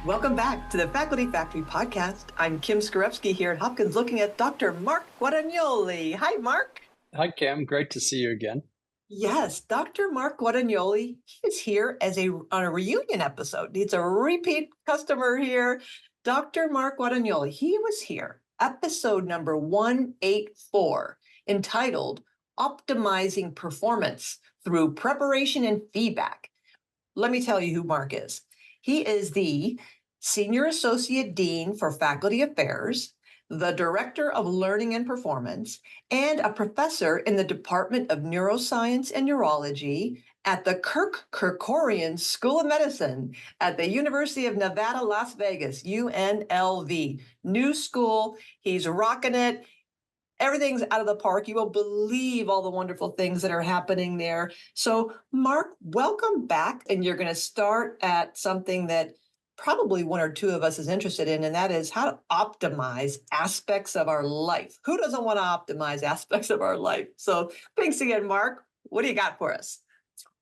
Welcome back to the Faculty Factory podcast. I'm Kim Skarepski here at Hopkins looking at Dr. Mark Guadagnoli. Hi, Mark. Hi, Kim. Great to see you again. Yes, Dr. Mark Guadagnoli, he's here on a reunion episode. He's a repeat customer here. Dr. Mark Guadagnoli, he was here, episode number 184, entitled Optimizing Performance Through Preparation and Feedback. Let me tell you who Mark is. He is the Senior Associate Dean for Faculty Affairs, the Director of Learning and Performance, and a professor in the Department of Neuroscience and Neurology at the Kerkorian School of Medicine at the University of Nevada, Las Vegas, UNLV. New school. He's rocking it. Everything's out of the park. You won't believe all the wonderful things that are happening there. So, Mark, welcome back. And you're going to start at something that probably one or two of us is interested in, and that is how to optimize aspects of our life. Who doesn't want to optimize aspects of our life? So thanks again, Mark. What do you got for us?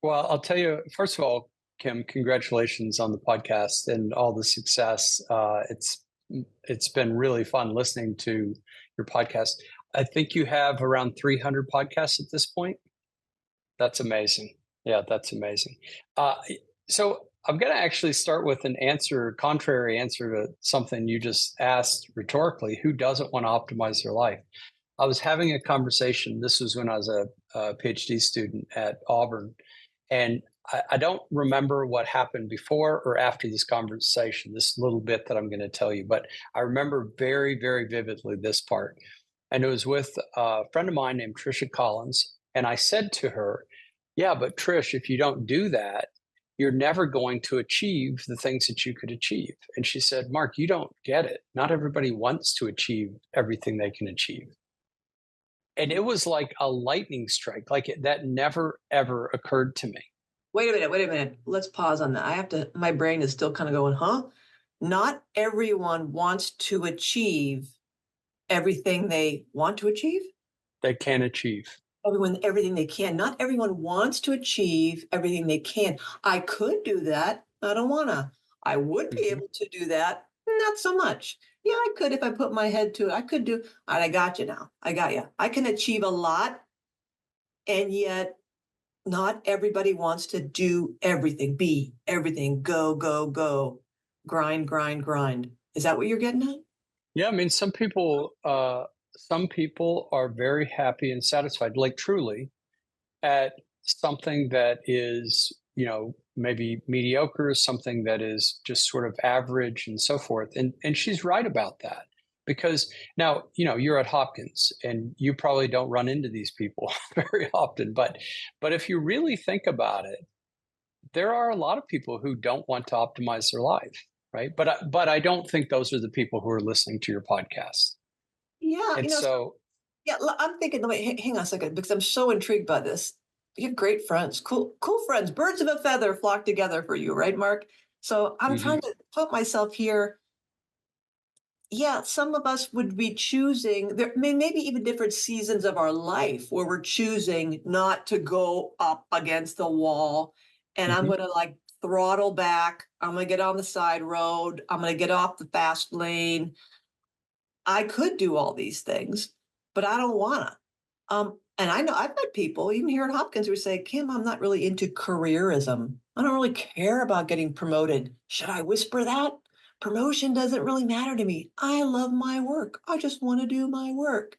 Well, I'll tell you, first of all, Kim, congratulations on the podcast and all the success. It's been really fun listening to your podcast. I think you have around 300 podcasts at this point. That's amazing. Yeah, that's amazing. So I'm going to actually start with contrary answer to something you just asked rhetorically. Who doesn't want to optimize their life? I was having a conversation. This was when I was a PhD student at Auburn. And I don't remember what happened before or after this conversation, this little bit that I'm going to tell you, but I remember very, very vividly this part. And it was with a friend of mine named Trisha Collins. And I said to her, yeah, but Trish, if you don't do that, you're never going to achieve the things that you could achieve. And she said, Mark, you don't get it. Not everybody wants to achieve everything they can achieve. And it was like a lightning strike. That never, ever occurred to me. Wait a minute. Let's pause on that. My brain is still kind of going, huh? Not everyone wants to achieve everything they want to achieve? They can achieve. Everything they can. Not everyone wants to achieve everything they can. I could do that. I don't want to. I would be able to do that. Not so much. Yeah, I could if I put my head to it. I could do. All right, I got you now. I got you. I can achieve a lot, and yet not everybody wants to do everything, be everything, go, go, go, grind, grind, grind. Is that what you're getting at? Yeah, I mean, some people are very happy and satisfied, like truly, at something that is, maybe mediocre, something that is just sort of average and so forth. And she's right about that. Because now, you're at Hopkins and you probably don't run into these people very often. But if you really think about it, there are a lot of people who don't want to optimize their life, right? But I don't think those are the people who are listening to your podcast. Yeah, And I'm thinking, wait, hang on a second, because I'm so intrigued by this. You have great friends, cool friends, birds of a feather flock together for you, right, Mark? So I'm trying to put myself here. Yeah, some of us would be choosing, maybe even different seasons of our life where we're choosing not to go up against the wall. And I'm going to throttle back. I'm going to get on the side road. I'm going to get off the fast lane. I could do all these things, but I don't want to. And I know I've met people, even here at Hopkins, who say, Kim, I'm not really into careerism. I don't really care about getting promoted. Should I whisper that? Promotion doesn't really matter to me. I love my work. I just want to do my work.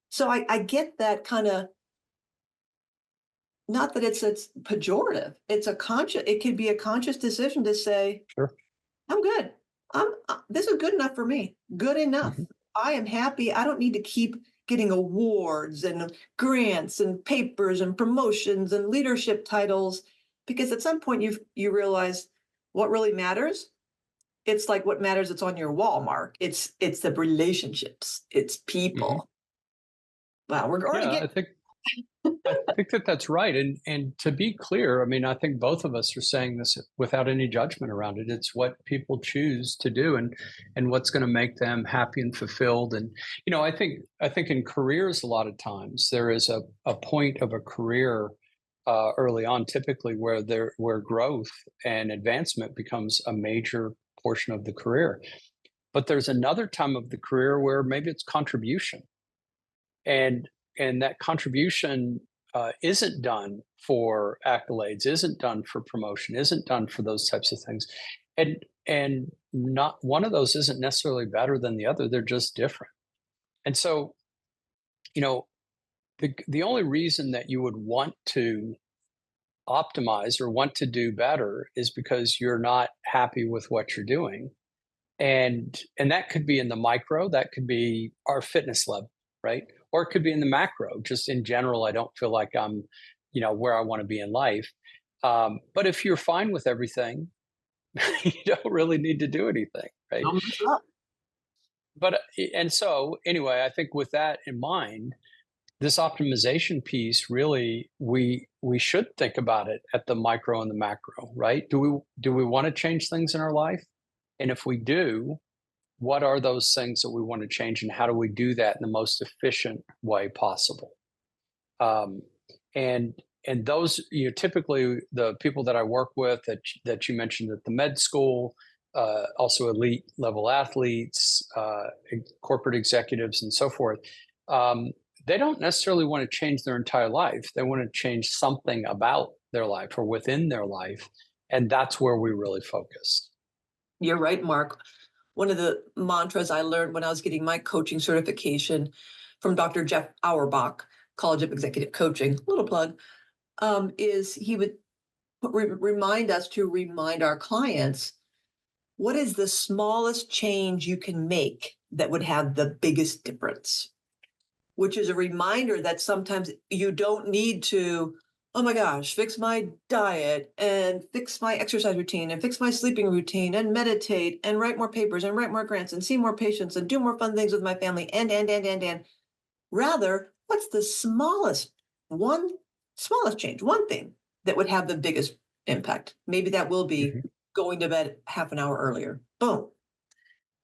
So I get that kind of, not that it's pejorative. It could be a conscious decision to say, sure, I'm good. This is good enough for me. Good enough. I am happy. I don't need to keep getting awards and grants and papers and promotions and leadership titles, because at some point you realize what really matters. It's like what matters. It's on your wall, Mark. It's the relationships. It's people. Wow, we're already getting. I think that's right. And to be clear, I mean, I think both of us are saying this without any judgment around it. It's what people choose to do and what's going to make them happy and fulfilled. And, I think in careers, a lot of times there is a point of a career early on, typically where growth and advancement becomes a major portion of the career. But there's another time of the career where maybe it's contribution, and that contribution isn't done for accolades, isn't done for promotion, isn't done for those types of things, and not one of those isn't necessarily better than the other. They're just different. And so, you know, the only reason that you would want to optimize or want to do better is because you're not happy with what you're doing. And that could be in the micro, that could be our fitness level, right? Or it could be in the macro, just in general, I don't feel like I'm, where I want to be in life. But if you're fine with everything, you don't really need to do anything, right? Don't mess up. But and so anyway, I think with that in mind, this optimization piece really we should think about it at the micro and the macro, right? Do we want to change things in our life? And if we do, what are those things that we want to change, and how do we do that in the most efficient way possible? Um, and those, typically the people that I work with that you mentioned at the med school, also elite level athletes, corporate executives, and so forth. They don't necessarily want to change their entire life. They want to change something about their life or within their life, and that's where we really focus. You're right, Mark. One of the mantras I learned when I was getting my coaching certification from Dr. Jeff Auerbach, College of Executive Coaching, little plug, is he would remind us to remind our clients, what is the smallest change you can make that would have the biggest difference? Which is a reminder that sometimes you don't need to, oh my gosh, fix my diet and fix my exercise routine and fix my sleeping routine and meditate and write more papers and write more grants and see more patients and do more fun things with my family and. Rather, what's the smallest change, one thing that would have the biggest impact? Maybe that will be Mhm. going to bed half an hour earlier. Boom.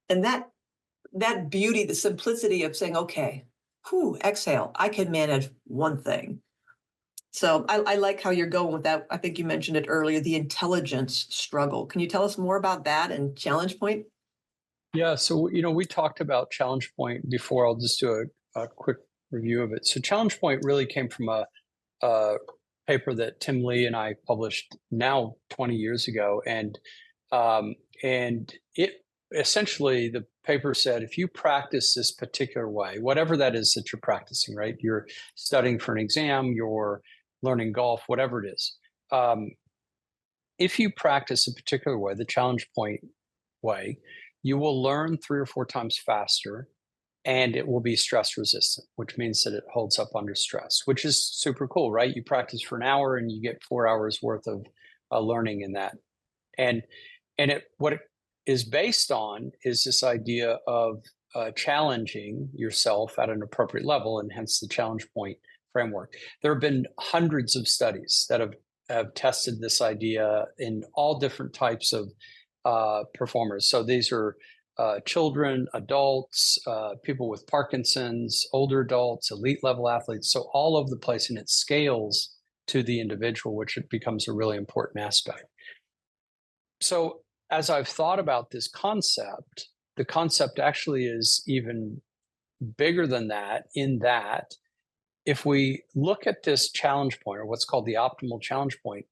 And that beauty, the simplicity of saying, okay, exhale, I can manage one thing. So I like how you're going with that. I think you mentioned it earlier, the intelligence struggle. Can you tell us more about that and challenge point? Yeah, so we talked about challenge point before. I'll just do a quick review of it. So challenge point really came from a paper that Tim Lee and I published now 20 years ago, and it essentially, the paper said, if you practice this particular way, whatever that is that you're practicing, right? You're studying for an exam, you're learning golf, whatever it is. If you practice a particular way, the challenge point way, you will learn 3 or 4 times faster, and it will be stress resistant, which means that it holds up under stress, which is super cool, right? You practice for an hour and you get 4 hours worth of learning in that. And what it is based on is this idea of challenging yourself at an appropriate level, and hence the challenge point framework. There have been hundreds of studies that have tested this idea in all different types of performers. So these are children, adults, people with Parkinson's, older adults, elite level athletes. So all over the place, and it scales to the individual, which it becomes a really important aspect. So as I've thought about this concept, the concept actually is even bigger than that, in that if we look at this challenge point, or what's called the optimal challenge point,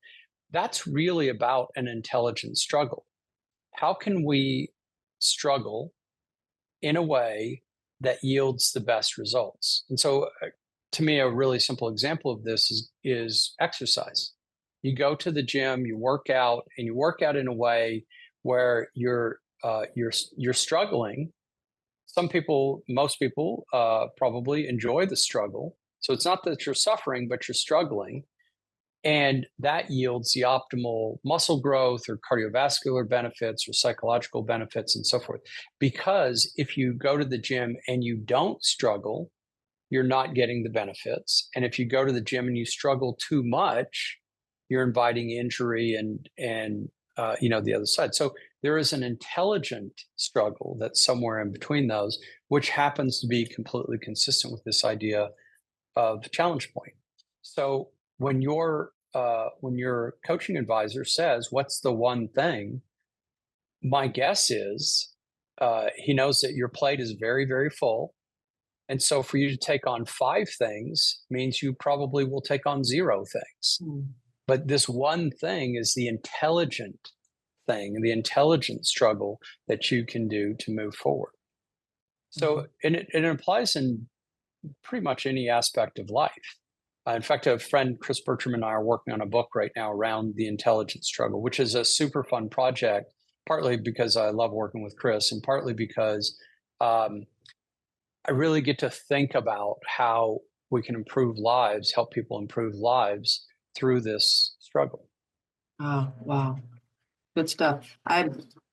that's really about an intelligent struggle. How can we struggle in a way that yields the best results? And so, to me, a really simple example of this is exercise. You go to the gym, you work out, and you work out in a way where you're struggling. Most people, probably enjoy the struggle. So it's not that you're suffering, but you're struggling. And that yields the optimal muscle growth or cardiovascular benefits or psychological benefits and so forth. Because if you go to the gym and you don't struggle, you're not getting the benefits. And if you go to the gym and you struggle too much, you're inviting injury and the other side. So there is an intelligent struggle that's somewhere in between those, which happens to be completely consistent with this idea of challenge point. So when your coaching advisor says, "What's the one thing?" my guess is he knows that your plate is very, very full. And so for you to take on 5 things means you probably will take on 0 things. Mm. But this one thing is the intelligent thing, the intelligent struggle that you can do to move forward. So, and it applies in pretty much any aspect of life. In fact, a friend, Chris Bertram, and I are working on a book right now around the intelligence struggle, which is a super fun project, partly because I love working with Chris, and partly because I really get to think about how we can improve lives, help people improve lives through this struggle. Oh, wow. Good stuff.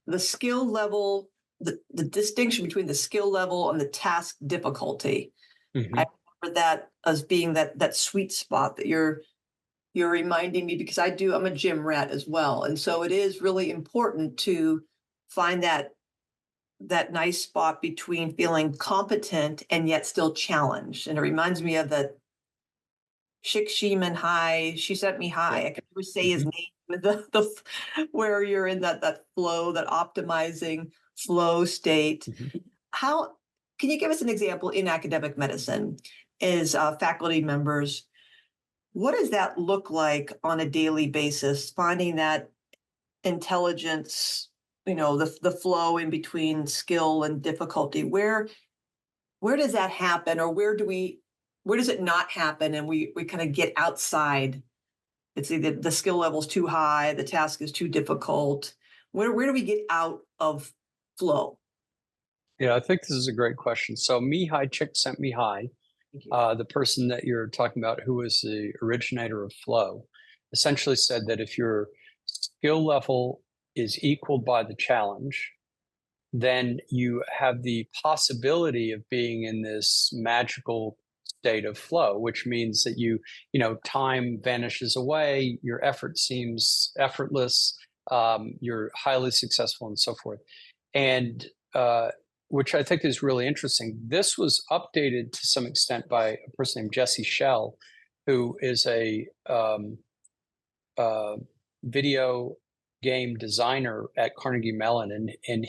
The skill level, the distinction between the skill level and the task difficulty. Mhm. I remember that as being that sweet spot that you're reminding me, because I'm a gym rat as well. And so it is really important to find that nice spot between feeling competent and yet still challenged. And it reminds me of the Shik Sheeman high. She sent me high. Yeah. I can never say his Mhm. name. Where you're in that flow, that optimizing flow state. Mhm. How can you give us an example in academic medicine as faculty members? What does that look like on a daily basis? Finding that intelligence, the flow in between skill and difficulty. Where does that happen, or where does it not happen, and we kind of get outside? It's either the skill level's too high, the task is too difficult. Where do we get out of flow? Yeah, I think this is a great question. So Mihai Csikszentmihalyi, Thank you. the person that you're talking about, who was the originator of flow, essentially said that if your skill level is equaled by the challenge, then you have the possibility of being in this magical state of flow, which means that time vanishes away, your effort seems effortless, you're highly successful, and so forth. And which I think is really interesting. This was updated to some extent by a person named Jesse Schell, who is a uh, video game designer at Carnegie Mellon, and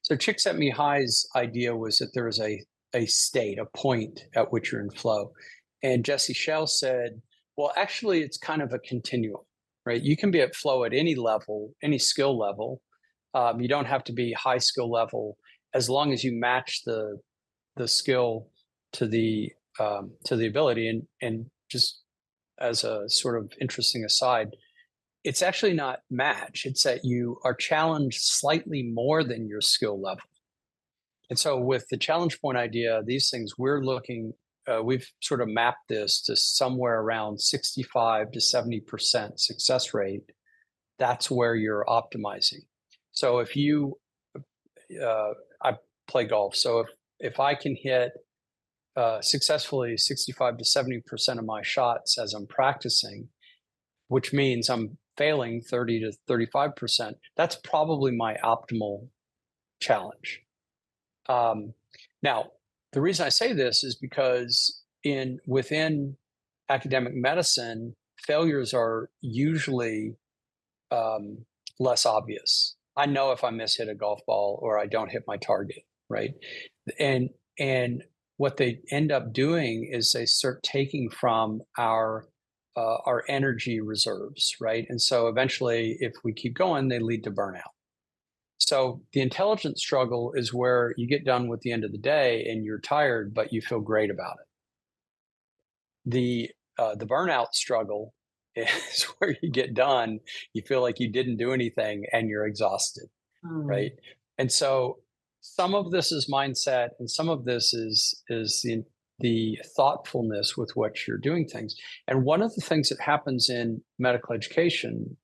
so Csikszentmihalyi's idea was that there is a state, a point at which you're in flow, and Jesse Schell said, well, actually, it's kind of a continuum, right? You can be at flow at any level, any skill level. You don't have to be high skill level as long as you match the skill to the ability, and just as a sort of interesting aside, it's actually not match. It's that you are challenged slightly more than your skill level. And so with the challenge point idea, these things we've sort of mapped this to somewhere around 65 to 70% success rate. That's where you're optimizing. So I play golf. So if I can hit successfully 65 to 70% of my shots as I'm practicing, which means I'm failing 30 to 35%, that's probably my optimal challenge. Now, the reason I say this is because within academic medicine, failures are usually less obvious. I know if I miss-hit a golf ball or I don't hit my target, right? And what they end up doing is they start taking from our energy reserves, right? And so eventually, if we keep going, they lead to burnout. So the intelligence struggle is where you get done with the end of the day and you're tired, but you feel great about it. The burnout struggle is where you get done, you feel like you didn't do anything, and you're exhausted, right? And so some of this is mindset, and some of this is the thoughtfulness with which you're doing things. And one of the things that happens in medical education,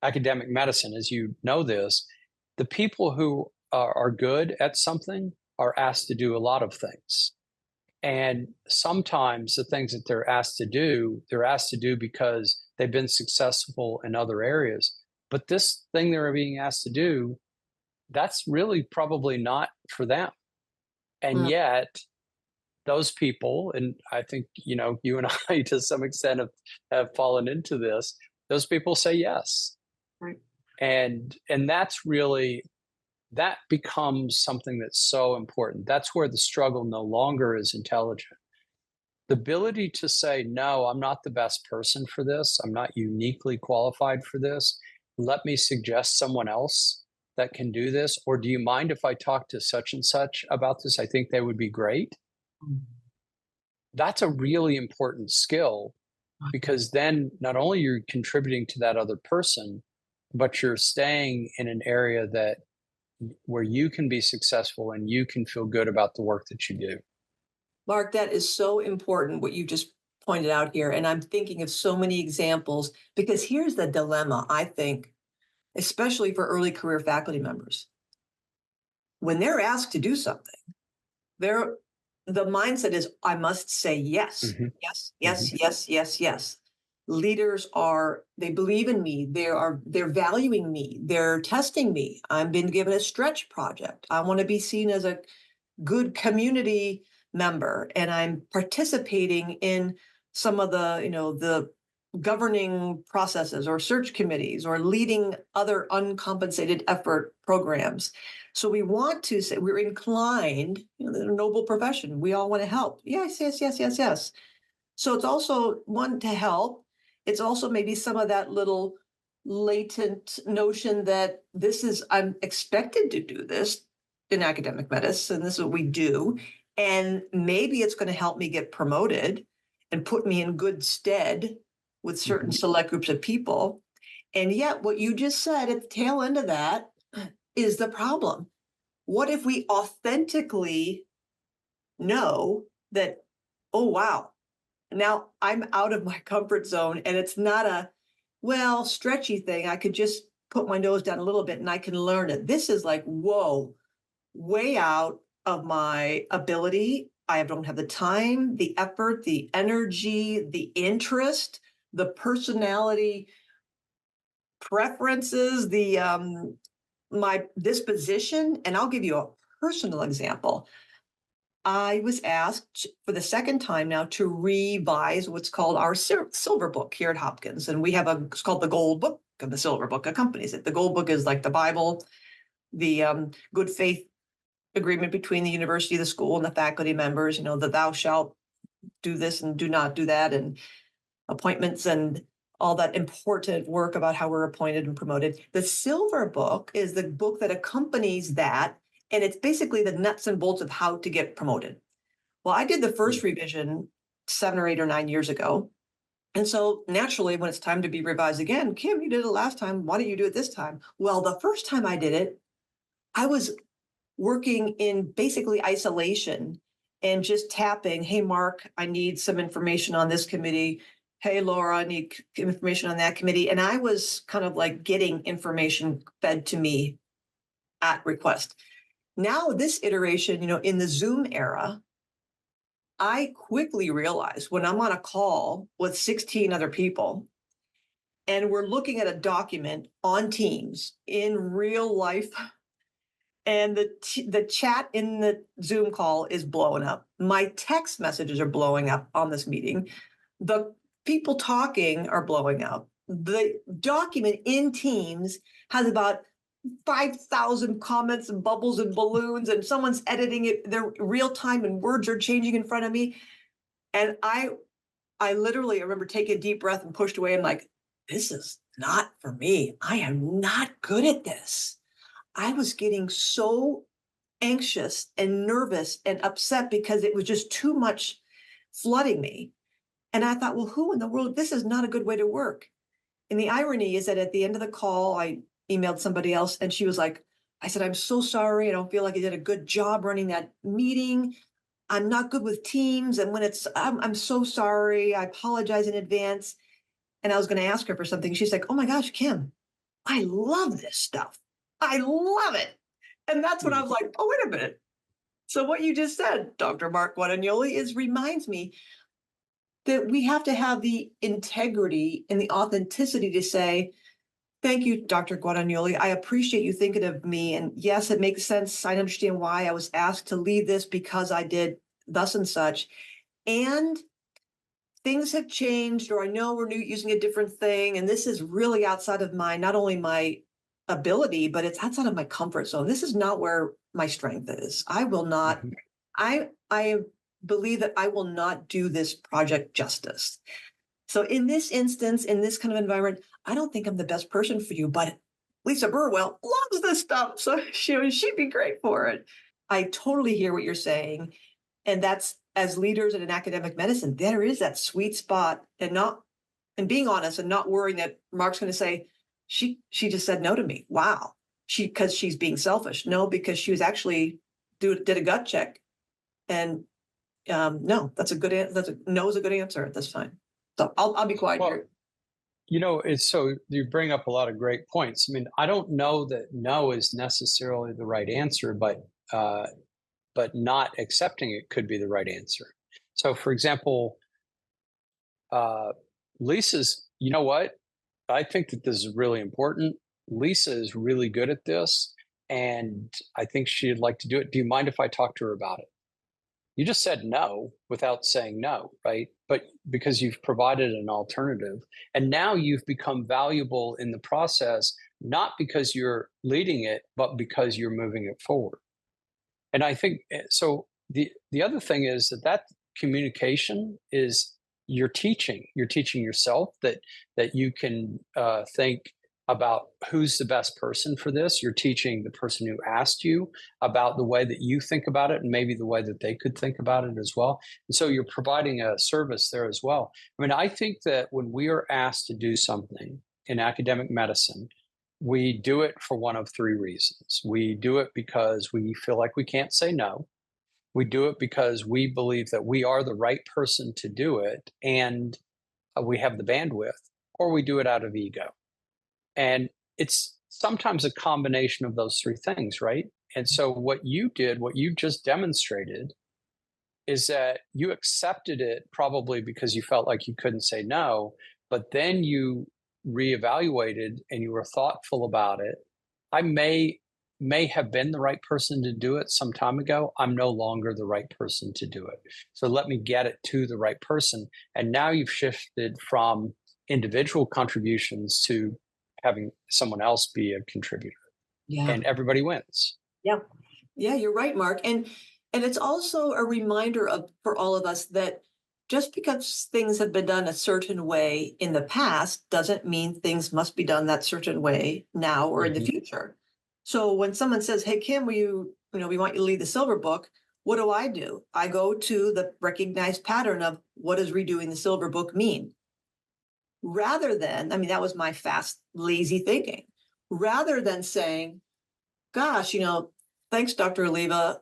academic medicine, as you know this, the people who are good at something are asked to do a lot of things. And sometimes the things that they're asked to do because they've been successful in other areas. But this thing they're being asked to do, that's really probably not for them. And yet, those people, and I think, you and I to some extent have fallen into this, those people say yes. Right. And that's really, that becomes something that's so important. That's where the struggle no longer is intelligent. The ability to say, no, I'm not the best person for this. I'm not uniquely qualified for this. Let me suggest someone else that can do this. Or do you mind if I talk to such and such about this? I think they would be great. That's a really important skill, because then not only you're contributing to that other person, but you're staying in an area that where you can be successful and you can feel good about the work that you do. Mark, that is so important what you just pointed out here. And I'm thinking of so many examples because here's the dilemma, I think, especially for early career faculty members. When they're asked to do something, they're the mindset is, I must say yes, Mhm, yes, mhm. yes, yes, yes, yes. Leaders are, they believe in me, they're valuing me, they're testing me. I'm been given a stretch project. I want to be seen as a good community member, and I'm participating in some of the, the governing processes or search committees or leading other uncompensated effort programs. So we want to say we're inclined, the noble profession. We all want to help. Yes, yes, yes, yes, yes. So it's also one to help. It's also maybe some of that little latent notion that this is, I'm expected to do this in academic medicine. This is what we do. And maybe it's going to help me get promoted and put me in good stead with certain Mhm. select groups of people. And yet, what you just said at the tail end of that is the problem. What if we authentically know that, oh, wow, now I'm out of my comfort zone and it's not a, well, stretchy thing. I could just put my nose down a little bit and I can learn it. This is like, whoa, way out of my ability. I don't have the time, the effort, the energy, the interest, the personality preferences, the my disposition. And I'll give you a personal example. I was asked for the second time now to revise what's called our silver book here at Hopkins. And we have it's called the gold book, and the silver book accompanies it. The gold book is like the Bible, the good faith agreement between the university, the school, and the faculty members, that thou shalt do this and do not do that, and appointments and all that important work about how we're appointed and promoted. The silver book is the book that accompanies that. And it's basically the nuts and bolts of how to get promoted. Well, I did the first revision 7 or 8 or 9 years ago. And so naturally, when it's time to be revised again, Kim, you did it last time. Why don't you do it this time? Well, the first time I did it, I was working in basically isolation and just tapping, hey, Mark, I need some information on this committee. Hey, Laura, I need information on that committee. And I was kind of like getting information fed to me at request. Now, this iteration, in the Zoom era, I quickly realized when I'm on a call with 16 other people and we're looking at a document on Teams in real life, and the chat in the Zoom call is blowing up. My text messages are blowing up on this meeting. The people talking are blowing up. The document in Teams has about 5,000 comments and bubbles and balloons, and someone's editing it. They're real time, and words are changing in front of me. And I literally remember taking a deep breath and pushed away. I'm like, this is not for me. I am not good at this. I was getting so anxious and nervous and upset because it was just too much flooding me. And I thought, well, who in the world? This is not a good way to work. And the irony is that at the end of the call, I emailed somebody else and she was like, I said, I'm so sorry. I don't feel like I did a good job running that meeting. I'm not good with Teams. And when I'm so sorry. I apologize in advance. And I was going to ask her for something. She's like, oh my gosh, Kim, I love this stuff. I love it. And that's when I was like, oh, wait a minute. So what you just said, Dr. Mark Guadagnoli, reminds me that we have to have the integrity and the authenticity to say, thank you, Dr. Guadagnoli. I appreciate you thinking of me. And yes, it makes sense. I understand why I was asked to lead this because I did thus and such. And things have changed, or I know we're using a different thing. And this is really outside of not only my ability, but it's outside of my comfort zone. This is not where my strength is. I will not, Mhm. I believe that I will not do this project justice. So in this instance, in this kind of environment, I don't think I'm the best person for you, but Lisa Burwell loves this stuff. So she'd be great for it. I totally hear what you're saying. And that's, as leaders in an academic medicine, there is that sweet spot, and being honest and not worrying that Mark's going to say, she just said no to me. Wow. Because she's being selfish. No, because she was actually did a gut check. And no, that's a good answer. No is a good answer at this time. So I'll be quiet Well, here. it's so you bring up a lot of great points. I mean, I don't know that no is necessarily the right answer, uh, but not accepting it could be the right answer. So, for example, uh, Lisa's, you know what? I think that this is really important. Lisa is really good at this, and I think she'd like to do it. Do you mind if I talk to her about it? You just said no without saying no, right? But because you've provided an alternative, and now you've become valuable in the process, not because you're leading it, but because you're moving it forward. And I think so. The other thing is that communication is you're teaching yourself that you can think about who's the best person for this. You're teaching the person who asked you about the way that you think about it, and maybe the way that they could think about it as well. And so you're providing a service there as well. I mean, I think that when we are asked to do something in academic medicine, we do it for one of three reasons. We do it because we feel like we can't say no. We do it because we believe that we are the right person to do it and we have the bandwidth, or we do it out of ego. And it's sometimes a combination of those three things, right? And so what you did, what you just demonstrated, is that you accepted it probably because you felt like you couldn't say no, but then you reevaluated and you were thoughtful about it. I may have been the right person to do it some time ago. I'm no longer the right person to do it. So let me get it to the right person. And now you've shifted from individual contributions to having someone else be a contributor, Yeah. and everybody wins. Yeah. Yeah, you're right, Mark. And it's also a reminder for all of us that just because things have been done a certain way in the past doesn't mean things must be done that certain way now or in the Mhm. future. So when someone says, "Hey Kim, we want you to lead the silver book," what do? I go to the recognized pattern of what does redoing the silver book mean? Rather than, I mean, that was my fast, lazy thinking. Rather than saying, gosh, thanks, Dr. Oliva.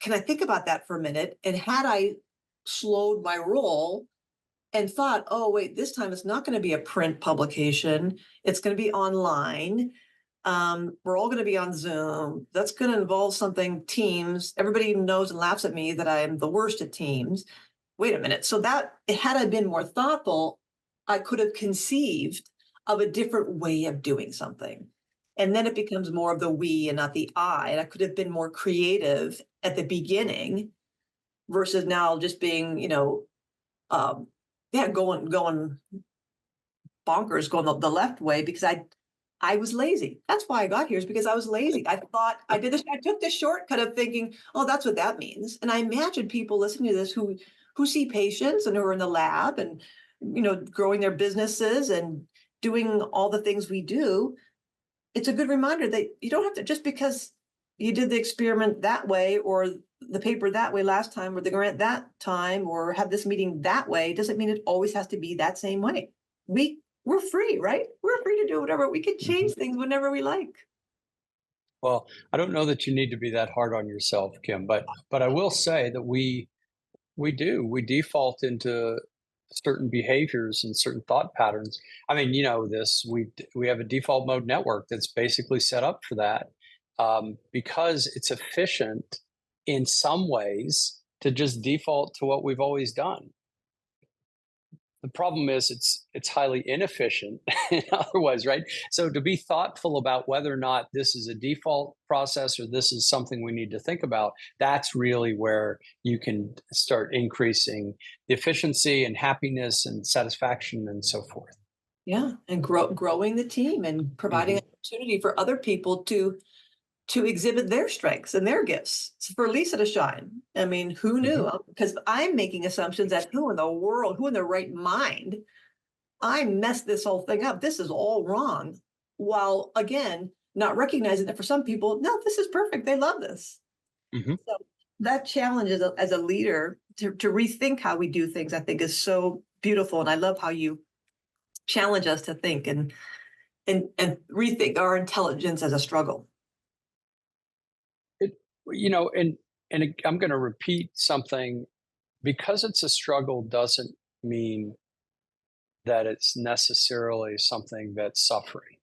Can I think about that for a minute? And had I slowed my roll and thought, oh, wait, this time it's not going to be a print publication, it's going to be online. We're all going to be on Zoom. That's going to involve something Teams. Everybody knows and laughs at me that I am the worst at Teams. Wait a minute. So had I been more thoughtful, I could have conceived of a different way of doing something. And then it becomes more of the we and not the I. And I could have been more creative at the beginning versus now just being, um, yeah, going bonkers, going the left way because I was lazy. That's why I got here, is because I was lazy. I thought I did this. I took the shortcut of thinking, oh, that's what that means. And I imagine people listening to this who see patients and who are in the lab and growing their businesses and doing all the things we do. It's a good reminder that you don't have to, just because you did the experiment that way or the paper that way last time or the grant that time or have this meeting that way, doesn't mean it always has to be that same way. We're free, right? We're free to do whatever. We can Mhm. change things whenever we like. Well, I don't know that you need to be that hard on yourself, Kim, but I will say that we default into certain behaviors and certain thought patterns. I mean, you know this. We have a default mode network that's basically set up for that, because it's efficient in some ways to just default to what we've always done. The problem is it's highly inefficient in other ways, right? So to be thoughtful about whether or not this is a default process or this is something we need to think about, that's really where you can start increasing the efficiency and happiness and satisfaction and so forth. Yeah, and growing the team and providing Mhm. an opportunity for other people to exhibit their strengths and their gifts. For Lisa to shine. I mean, who Mhm. knew? Because I'm making assumptions that who in the world, who in their right mind, I messed this whole thing up. This is all wrong. While again, not recognizing that for some people, no, this is perfect. They love this. Mhm. So that challenge as a leader to rethink how we do things, I think is so beautiful. And I love how you challenge us to think and rethink our intelligence as a struggle. It, I'm going to repeat something because it's a struggle doesn't mean that it's necessarily something that's suffering,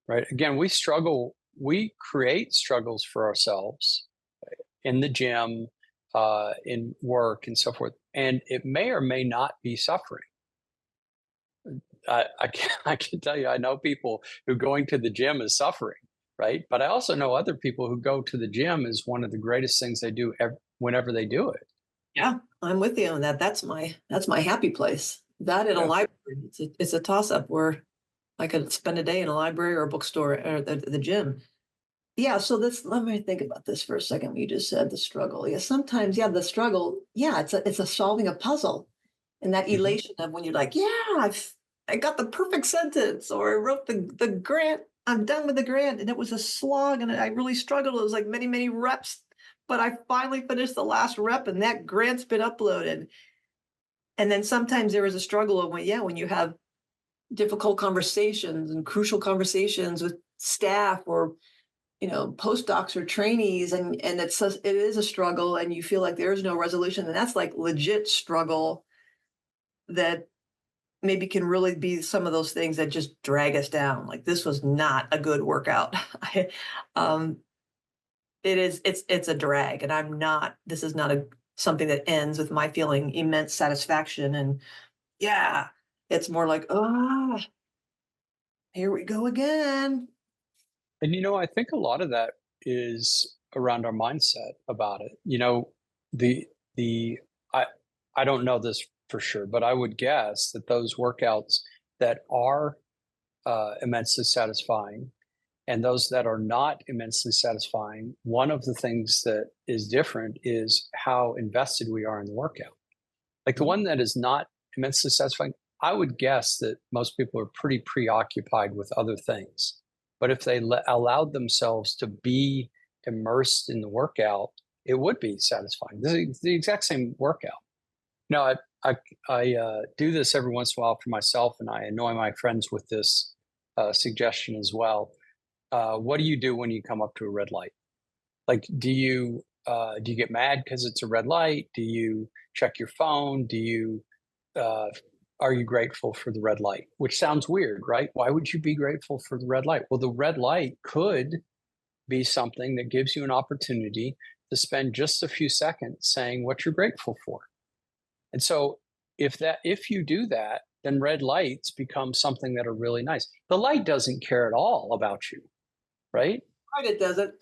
right? Again, we create struggles for ourselves in the gym, in work, and so forth. And it may or may not be suffering. I can tell you, I know people who going to the gym is suffering, right? But I also know other people who go to the gym is one of the greatest things they do whenever they do it. Yeah, I'm with you on that. That's my happy place. That in a Yeah. library, it's a toss up where I could spend a day in a library or a bookstore or the gym. Yeah, so let me think about this for a second. You just said the struggle. Yeah, sometimes, yeah, the struggle, yeah, it's a solving a puzzle. And that Mhm. elation of when you're like, yeah, I got the perfect sentence, or I wrote the grant, I'm done with the grant. And it was a slog and I really struggled. It was like many, many reps, but I finally finished the last rep and that grant's been uploaded. And then sometimes there is a struggle of when you have difficult conversations and crucial conversations with staff or postdocs or trainees, and it is a struggle and you feel like there is no resolution, and that's like legit struggle that maybe can really be some of those things that just drag us down. Like this was not a good workout. um it's a drag, and this is not a something that ends with my feeling immense satisfaction. And yeah, it's more like, oh, here we go again. And I think a lot of that is around our mindset about it. The the I I don't know this for sure, but I would guess that those workouts that are immensely satisfying and those that are not immensely satisfying, one of the things that is different is how invested we are in the workout. Like the Mhm. one that is not immensely satisfying, I would guess that most people are pretty preoccupied with other things. But if they allowed themselves to be immersed in the workout, it would be satisfying. This is the exact same workout. No, I do this every once in a while for myself, and I annoy my friends with this suggestion as well. What do you do when you come up to a red light? Like, do you get mad because it's a red light? Do you check your phone? Uh, are you grateful for the red light? Which sounds weird, right? Why would you be grateful for the red light? Well, the red light could be something that gives you an opportunity to spend just a few seconds saying what you're grateful for. And so if you do that, then red lights become something that are really nice. The light doesn't care at all about you, right? Right, it doesn't.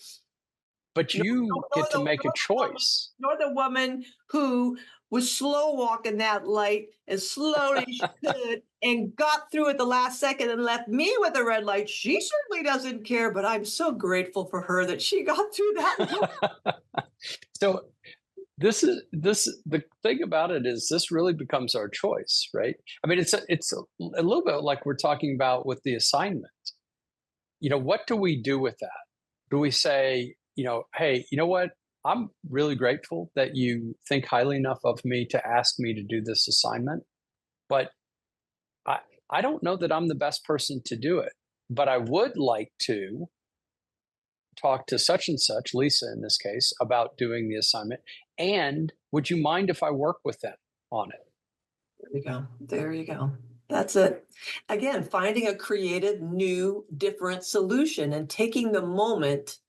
But Nor, you nor get to the make a nor the woman choice. nor the woman who was slow walking that light as slowly as she could and got through at the last second and left me with a red light. She certainly doesn't care, but I'm so grateful for her that she got through that one. So this the thing about it is this really becomes our choice, right? I mean, it's a little bit like we're talking about with the assignment. What do we do with that? Do we say, hey, you know what? I'm really grateful that you think highly enough of me to ask me to do this assignment, but I I don't know that I'm the best person to do it, but I would like to talk to such and such, Lisa in this case, about doing the assignment. And would you mind if I work with them on it? There you go. There you go. That's it. Again, finding a creative, new, different solution and taking the moment,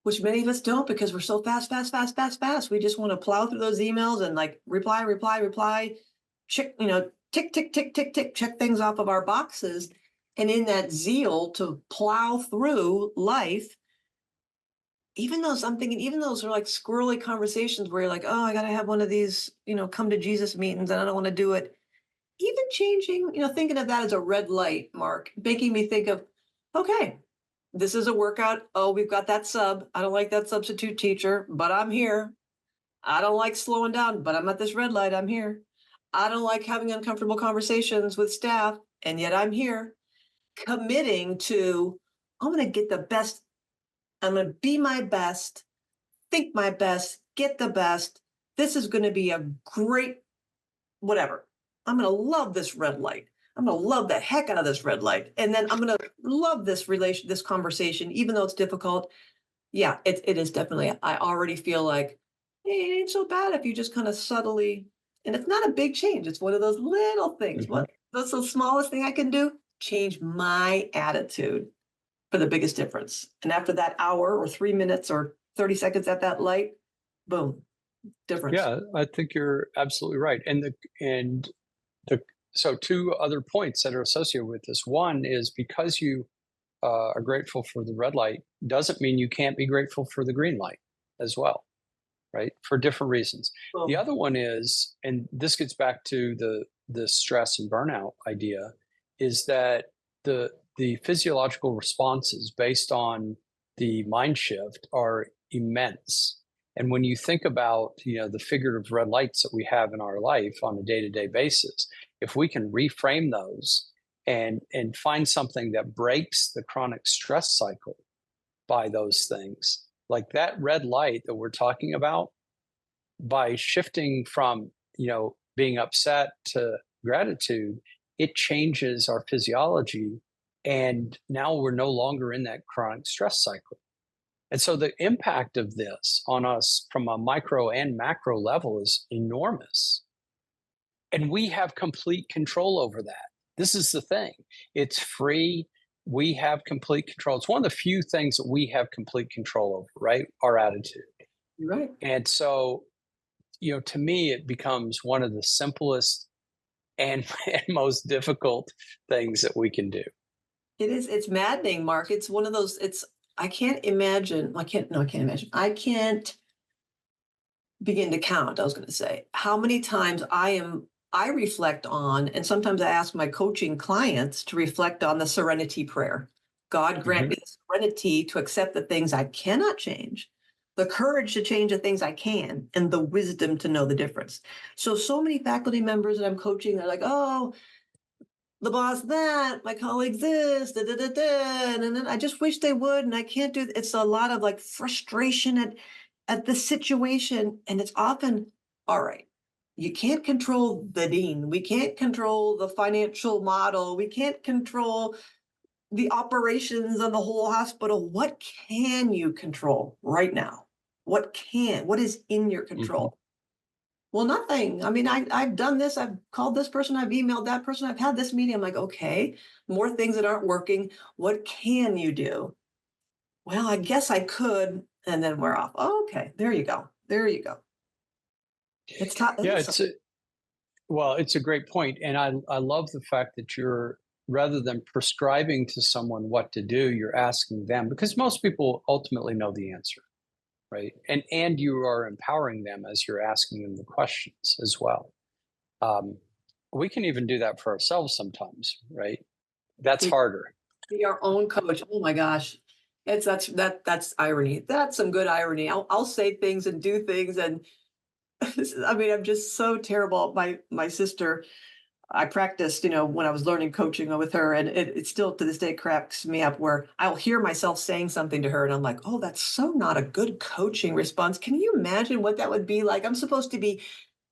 which many of us don't because we're so fast, fast, fast, fast, fast. We just want to plow through those emails and like reply, reply, reply, check, tick, tick, tick, tick, tick, check things off of our boxes. And in that zeal to plow through life, even those I'm thinking, even those are like squirrely conversations where you're like, oh, I got to have one of these, come to Jesus meetings and I don't want to do it. even changing, thinking of that as a red light, Mark, making me think of, okay, this is a workout. Oh, we've got that sub. I don't like that substitute teacher, but I'm here. I don't like slowing down, but I'm at this red light. I'm here. I don't like having uncomfortable conversations with staff, and yet I'm here. Committing to, I'm going to get the best. I'm going to be my best, think my best, get the best. This is going to be a great whatever. I'm going to love this red light. I'm going to love the heck out of this red light. And then I'm going to love this conversation, even though it's difficult. Yeah, it is definitely, I already feel like, hey, it ain't so bad if you just kind of subtly, and it's not a big change. It's one of those little things. Mhm. That's the smallest thing I can do? Change my attitude for the biggest difference. And after that hour or 3 minutes or 30 seconds at that light, boom, difference. Yeah, I think you're absolutely right. The so two other points that are associated with this. One is because you are grateful for the red light doesn't mean you can't be grateful for the green light as well, right? For different reasons. The Boom. other one is, and this gets back to the stress and burnout idea, is that the physiological responses based on the mind shift are immense. And when you think about, the figurative red lights that we have in our life on a day-to-day basis, if we can reframe those and find something that breaks the chronic stress cycle by those things, like that red light that we're talking about, by shifting from, being upset to gratitude, it changes our physiology. And now we're no longer in that chronic stress cycle. And so the impact of this on us from a micro and macro level is enormous. And we have complete control over that. This is the thing. It's free. We have complete control. It's one of the few things that we have complete control over, right? Our attitude. You're right. And so, to me, it becomes one of the simplest and, and most difficult things that we can do. It is, it's maddening, Mark. It's one of those, I can't imagine, no, I can't imagine. I can't begin to count, I was going to say, how many times I reflect on, and sometimes I ask my coaching clients to reflect on the serenity prayer. God grant Mhm. me the serenity to accept the things I cannot change, the courage to change the things I can, and the wisdom to know the difference. So many faculty members that I'm coaching, they're like, oh, the boss that, my colleagues this, da, da, da, da, and then I just wish they would, and I can't do. It's a lot of like frustration at the situation, and it's often all right. You can't control the dean. We can't control the financial model. We can't control the operations of the whole hospital. What can you control right now? What is in your Mhm. control? Well, nothing. I mean, I've done this. I've called this person. I've emailed that person. I've had this meeting. I'm like, okay, more things that aren't working. What can you do? Well, I guess I could. And then we're off. Oh, okay, there you go. There you go. It's not. Yeah, it's a great point. And I love the fact that you're, rather than prescribing to someone what to do, you're asking them, because most people ultimately know the answer, right? And you are empowering them as you're asking them the questions as well. Um, we can even do that for ourselves sometimes, right? That's harder. Be our own coach. Oh my gosh. That's irony. That's some good irony. I'll say things and do things and I mean I'm just so terrible. My sister, I practiced, when I was learning coaching with her, and it still to this day cracks me up where I'll hear myself saying something to her and I'm like, oh, that's so not a good coaching response. Can you imagine what that would be like? I'm supposed to be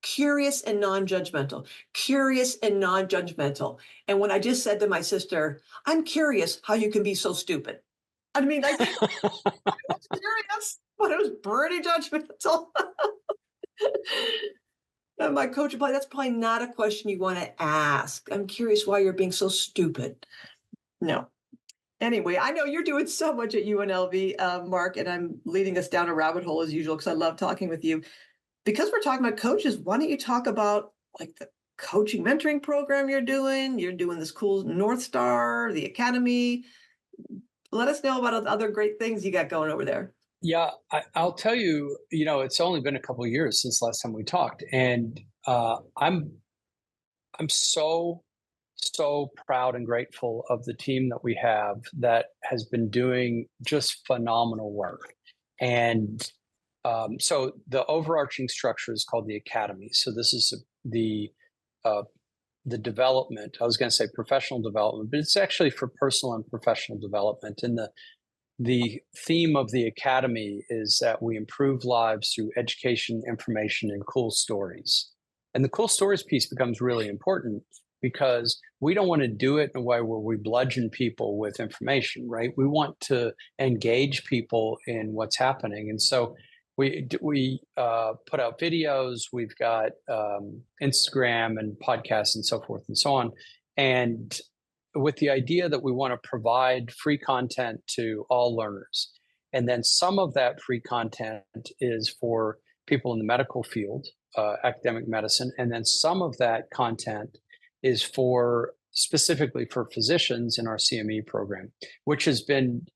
curious and non-judgmental, curious and non-judgmental. And when I just said to my sister, I'm curious how you can be so stupid. I mean, I was curious, but it was pretty judgmental. And my coach replied, that's probably not a question you want to ask. I'm curious why you're being so stupid. No. Anyway, I know you're doing so much at UNLV, Mark, and I'm leading us down a rabbit hole as usual because I love talking with you. Because we're talking about coaches, why don't you talk about like the coaching mentoring program you're doing? You're doing this cool North Star, the Academy. Let us know about other great things you got going over there. Yeah, I'll tell you, it's only been a couple of years since last time we talked, and I'm I'm so proud and grateful of the team that we have that has been doing just phenomenal work. And so the overarching structure is called the Academy. So this is uh, the development. I was going to say professional development, but it's actually for personal and professional development. And the theme of the Academy is that we improve lives through education, information, and cool stories. And the cool stories piece becomes really important because we don't want to do it in a way where we bludgeon people with information, right? We want to engage people in what's happening. And so we put out videos, we've got Instagram and podcasts and so forth and so on. And with the idea that we want to provide free content to all learners. And then some of that free content is for people in the medical field, academic medicine. And then some of that content is for specifically for physicians in our CME program, which has been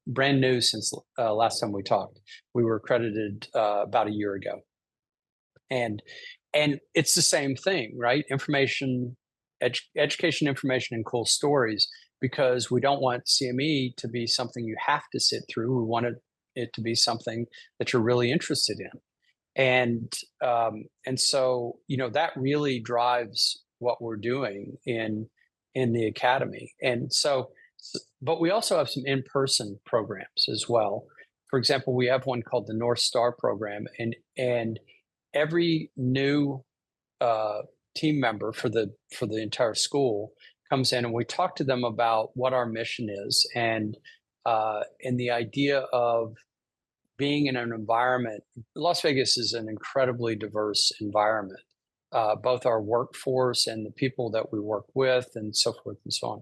brand new since last time we talked. We were accredited about a year ago. And it's the same thing, right? Education, information, and cool stories, because we don't want CME to be something you have to sit through. We want it to be something that you're really interested in. And so, that really drives what we're doing in the Academy. And so, but we also have some in-person programs as well. For example, we have one called the North Star program, and every new team member for the entire school comes in, and we talk to them about what our mission is, and the idea of being in an environment. Las Vegas is an incredibly diverse environment, both our workforce and the people that we work with, and so forth and so on.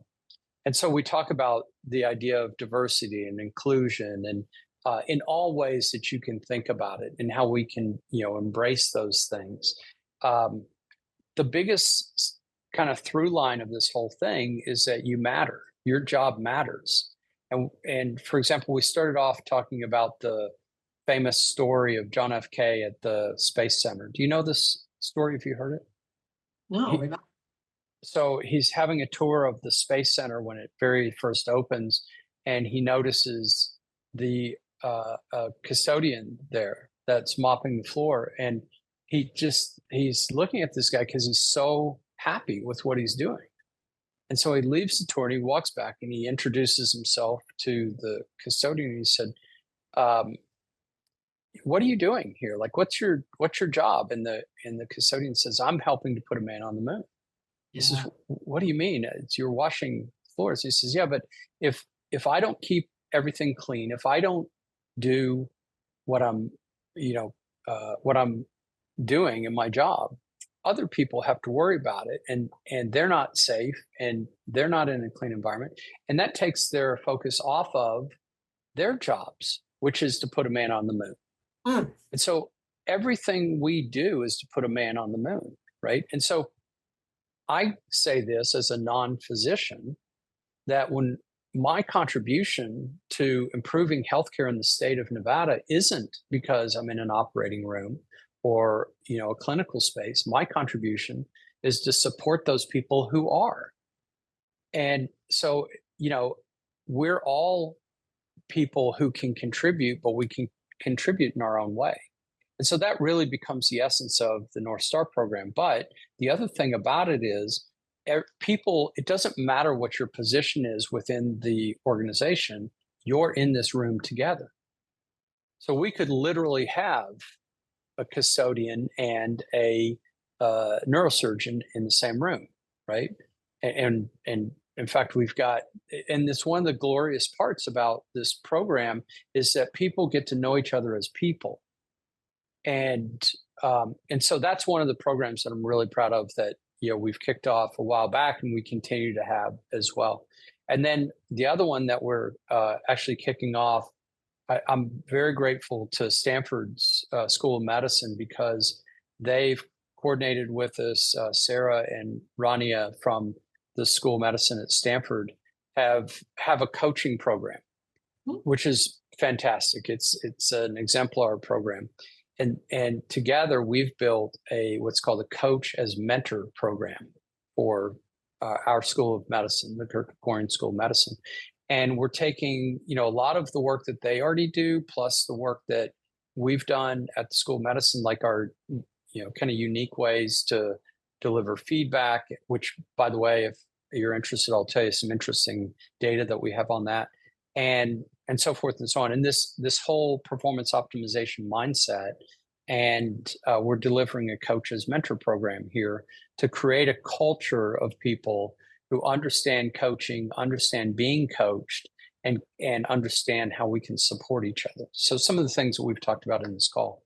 And so we talk about the idea of diversity and inclusion, and in all ways that you can think about it, and how we can, embrace those things. The biggest kind of through line of this whole thing is that you matter. Your job matters. And for example, we started off talking about the famous story of John F. K. at the Space Center. Do you know this story? Have you heard it? No. So he's having a tour of the Space Center when it very first opens, and he notices the custodian there that's mopping the floor, and he's looking at this guy because he's so happy with what he's doing. And so he leaves the tour and he walks back and he introduces himself to the custodian. He said, "What are you doing here? Like, what's your job?" And the custodian says, "I'm helping to put a man on the moon." He says, "What do you mean? You're washing floors." He says, "Yeah, but if I don't keep everything clean, if I don't do what I'm doing in my job, other people have to worry about it, and they're not safe, and they're not in a clean environment, and that takes their focus off of their jobs, which is to put a man on the moon." And so everything we do is to put a man on the moon, right? And so I say this as a non-physician, that when my contribution to improving healthcare in the state of Nevada isn't because I'm in an operating room or a clinical space. My contribution is to support those people who are. And so, we're all people who can contribute, but we can contribute in our own way. And so that really becomes the essence of the North Star program. But the other thing about it is, it doesn't matter what your position is within the organization, you're in this room together. So we could literally have a custodian and a neurosurgeon in the same room, right? And in fact, we've got, and it's one of the glorious parts about this program is that people get to know each other as people. And so that's one of the programs that I'm really proud of that, we've kicked off a while back and we continue to have as well. And then the other one that we're actually kicking off, I'm very grateful to Stanford's School of Medicine, because they've coordinated with us. Sarah and Rania from the School of Medicine at Stanford have a coaching program, which is fantastic. It's an exemplar program. And together we've built what's called a coach as mentor program. for our School of Medicine, the Kerkorian School of Medicine. And we're taking, a lot of the work that they already do, plus the work that we've done at the School of Medicine, like our, kind of unique ways to deliver feedback, which, by the way, if you're interested, I'll tell you some interesting data that we have on that, and so forth and so on. And this whole performance optimization mindset, and we're delivering a coach's mentor program here to create a culture of people who understand coaching, understand being coached, and understand how we can support each other. So some of the things that we've talked about in this call,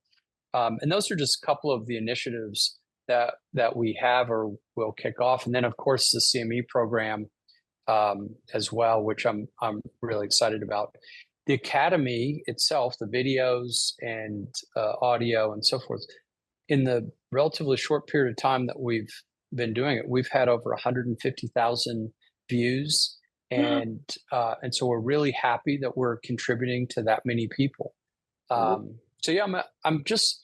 and those are just a couple of the initiatives that we have or will kick off. And then, of course, the CME program as well, which I'm really excited about. The academy itself, the videos and audio and so forth, in the relatively short period of time that we've been doing it, we've had over 150,000 views, and so we're really happy that we're contributing to that many people. So yeah, I'm just,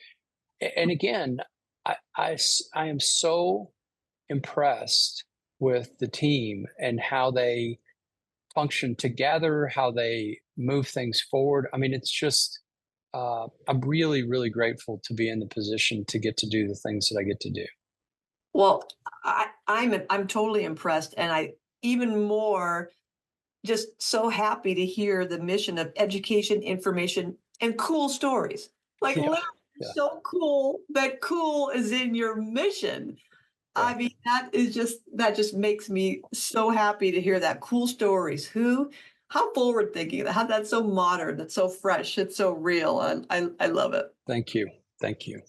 and again, I am so impressed with the team and how they function together, how they move things forward. I mean, it's just, I'm really, really grateful to be in the position to get to do the things that I get to do. Well, I'm totally impressed, and I even more just so happy to hear the mission of education, information, and cool stories. Like literally so cool that cool is in your mission. I mean, that just makes me so happy to hear that. Cool stories. How forward thinking, how that's so modern, that's so fresh, it's so real. I love it. Thank you. Thank you.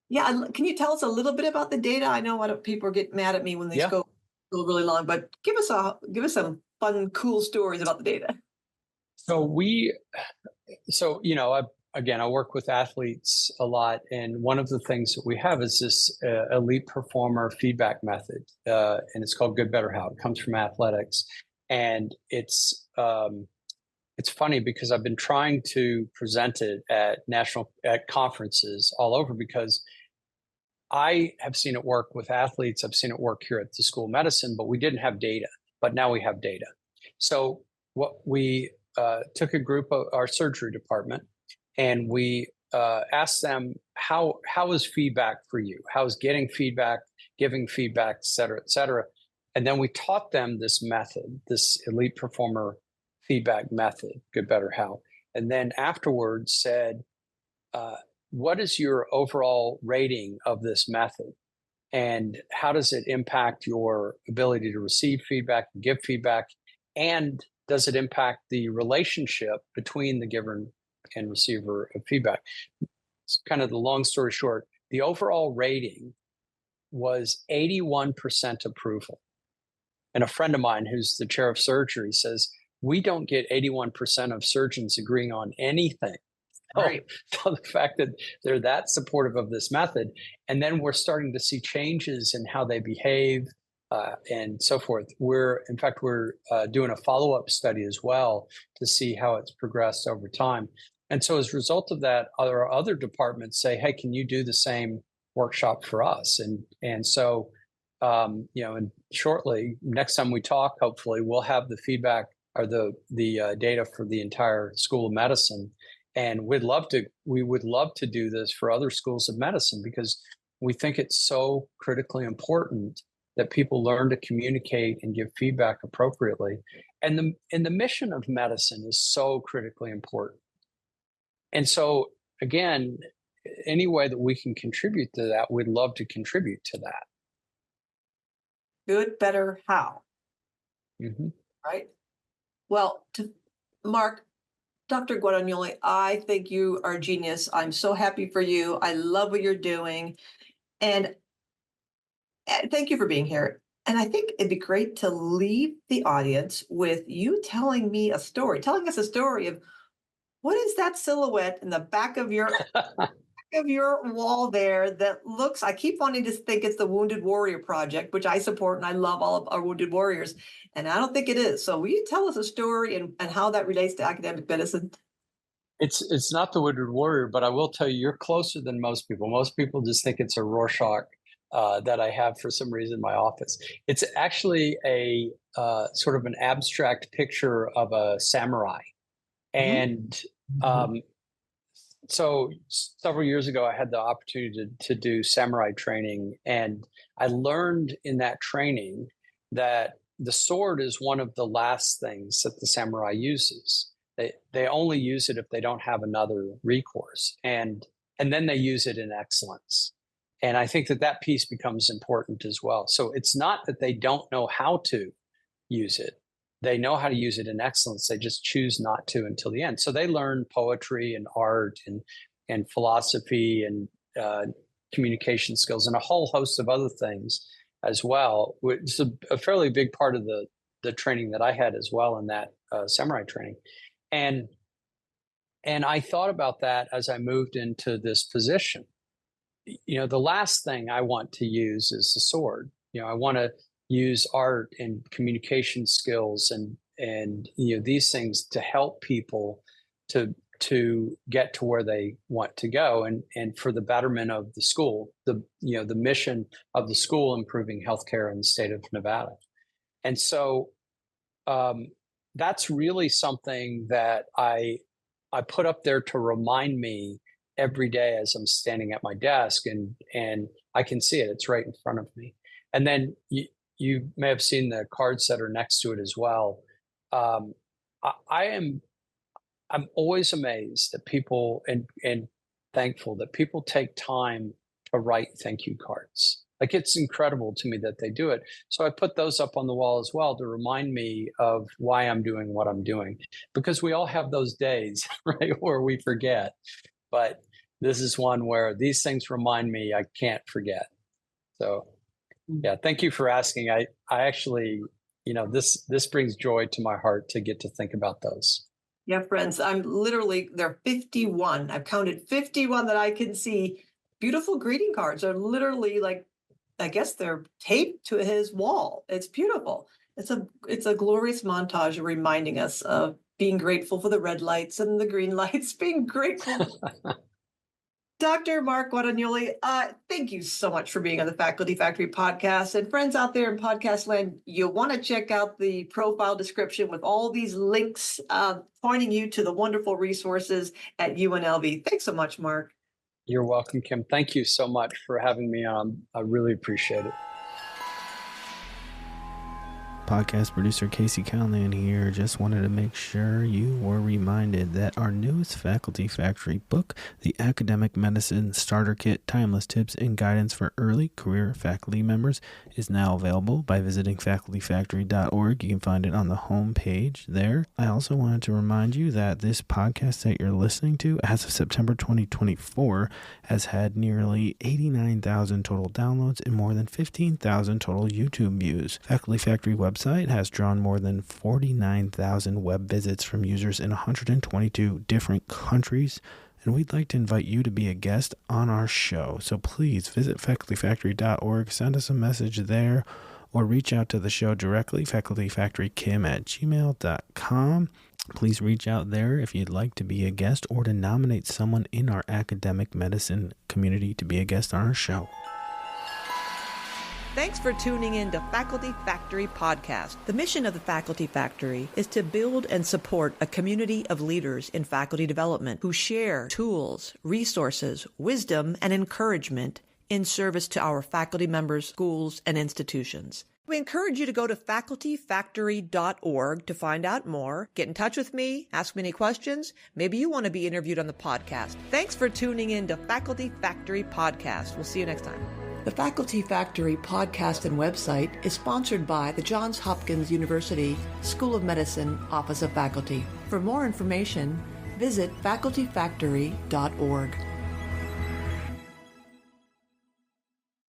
Yeah, can you tell us a little bit about the data? I know a lot of people get mad at me when they go really long, but give us some fun, cool stories about the data. So I work with athletes a lot, and one of the things that we have is this elite performer feedback method, and it's called Good, Better, How. It comes from athletics, and it's funny because I've been trying to present it at conferences all over, because I have seen it work with athletes. I've seen it work here at the School of Medicine, but we didn't have data. But now we have data. So what we took a group of our surgery department, and we asked them, how is feedback for you? How is getting feedback, giving feedback, et cetera, et cetera. And then we taught them this method, this elite performer feedback method, Good, Better, How. And then afterwards said, what is your overall rating of this method? And how does it impact your ability to receive feedback and give feedback? And does it impact the relationship between the giver and receiver of feedback? It's kind of the long story short. The overall rating was 81% approval. And a friend of mine who's the chair of surgery says, we don't get 81% of surgeons agreeing on anything. Right. So the fact that they're that supportive of this method, and then we're starting to see changes in how they behave and so forth. We're doing a follow-up study as well to see how it's progressed over time. And so as a result of that, other departments say, hey, can you do the same workshop for us? And so, and shortly, next time we talk, hopefully we'll have the feedback or the data for the entire School of Medicine. And we would love to do this for other schools of medicine, because we think it's so critically important that people learn to communicate and give feedback appropriately. And the mission of medicine is so critically important. And so, again, any way that we can contribute to that, we'd love to contribute to that. Good, better, how? Mm-hmm. Right. Well, Mark, Dr. Guadagnoli, I think you are a genius. I'm so happy for you. I love what you're doing. And thank you for being here. And I think it'd be great to leave the audience with you telling us a story of what is that silhouette in the back of your wall there that looks, I keep wanting to think it's the Wounded Warrior Project, which I support, and I love all of our wounded warriors. And I don't think it is. So will you tell us a story and how that relates to academic medicine? It's not the Wounded Warrior, but I will tell you, you're closer than most people. Most people just think it's a Rorschach that I have for some reason in my office. It's actually a sort of an abstract picture of a samurai. And so several years ago, I had the opportunity to do samurai training, and I learned in that training that the sword is one of the last things that the samurai uses. They only use it if they don't have another recourse, and then they use it in excellence. And I think that piece becomes important as well. So it's not that they don't know how to use it. They know how to use it in excellence. They just choose not to until the end. So they learn poetry and art and philosophy and communication skills and a whole host of other things as well, which is a fairly big part of the training that I had as well in that samurai training. And I thought about that as I moved into this position. The last thing I want to use is the sword. I want to use art and communication skills and these things to help people to get to where they want to go, and for the betterment of the school, the mission of the school, improving healthcare in the state of Nevada. And so that's really something that I put up there to remind me every day as I'm standing at my desk, and I can see it. It's right in front of me. And then you may have seen the cards that are next to it as well. I'm always amazed that people and thankful that people take time to write thank you cards. Like, it's incredible to me that they do it. So I put those up on the wall as well to remind me of why I'm doing what I'm doing, because we all have those days, right, where we forget. But this is one where these things remind me I can't forget. So yeah, thank you for asking. I actually, this brings joy to my heart to get to think about those. Yeah, friends, there are 51. I've counted 51 that I can see. Beautiful greeting cards are literally like, I guess they're taped to his wall. It's beautiful. It's a glorious montage of reminding us of being grateful for the red lights and the green lights, being grateful. Dr. Mark Guadagnoli, thank you so much for being on the Faculty Factory podcast. And friends out there in podcast land, you'll want to check out the profile description with all these links pointing you to the wonderful resources at UNLV. Thanks so much, Mark. You're welcome, Kim. Thank you so much for having me on. I really appreciate it. Podcast producer Casey Conlan here. Just wanted to make sure you were reminded that our newest Faculty Factory book, The Academic Medicine Starter Kit, Timeless Tips and Guidance for Early Career Faculty Members, is now available by visiting facultyfactory.org. You can find it on the home page there. I also wanted to remind you that this podcast that you're listening to, as of September 2024, has had nearly 89,000 total downloads and more than 15,000 total YouTube views. Faculty Factory website has drawn more than 49,000 web visits from users in 122 different countries, and we'd like to invite you to be a guest on our show. So please visit facultyfactory.org, send us a message there, or reach out to the show directly, facultyfactorykim@gmail.com. Please reach out there if you'd like to be a guest or to nominate someone in our academic medicine community to be a guest on our show. Thanks for tuning in to Faculty Factory Podcast. The mission of the Faculty Factory is to build and support a community of leaders in faculty development who share tools, resources, wisdom, and encouragement in service to our faculty members, schools, and institutions. We encourage you to go to facultyfactory.org to find out more. Get in touch with me, ask me any questions. Maybe you want to be interviewed on the podcast. Thanks for tuning in to Faculty Factory Podcast. We'll see you next time. The Faculty Factory podcast and website is sponsored by the Johns Hopkins University School of Medicine Office of Faculty. For more information, visit facultyfactory.org.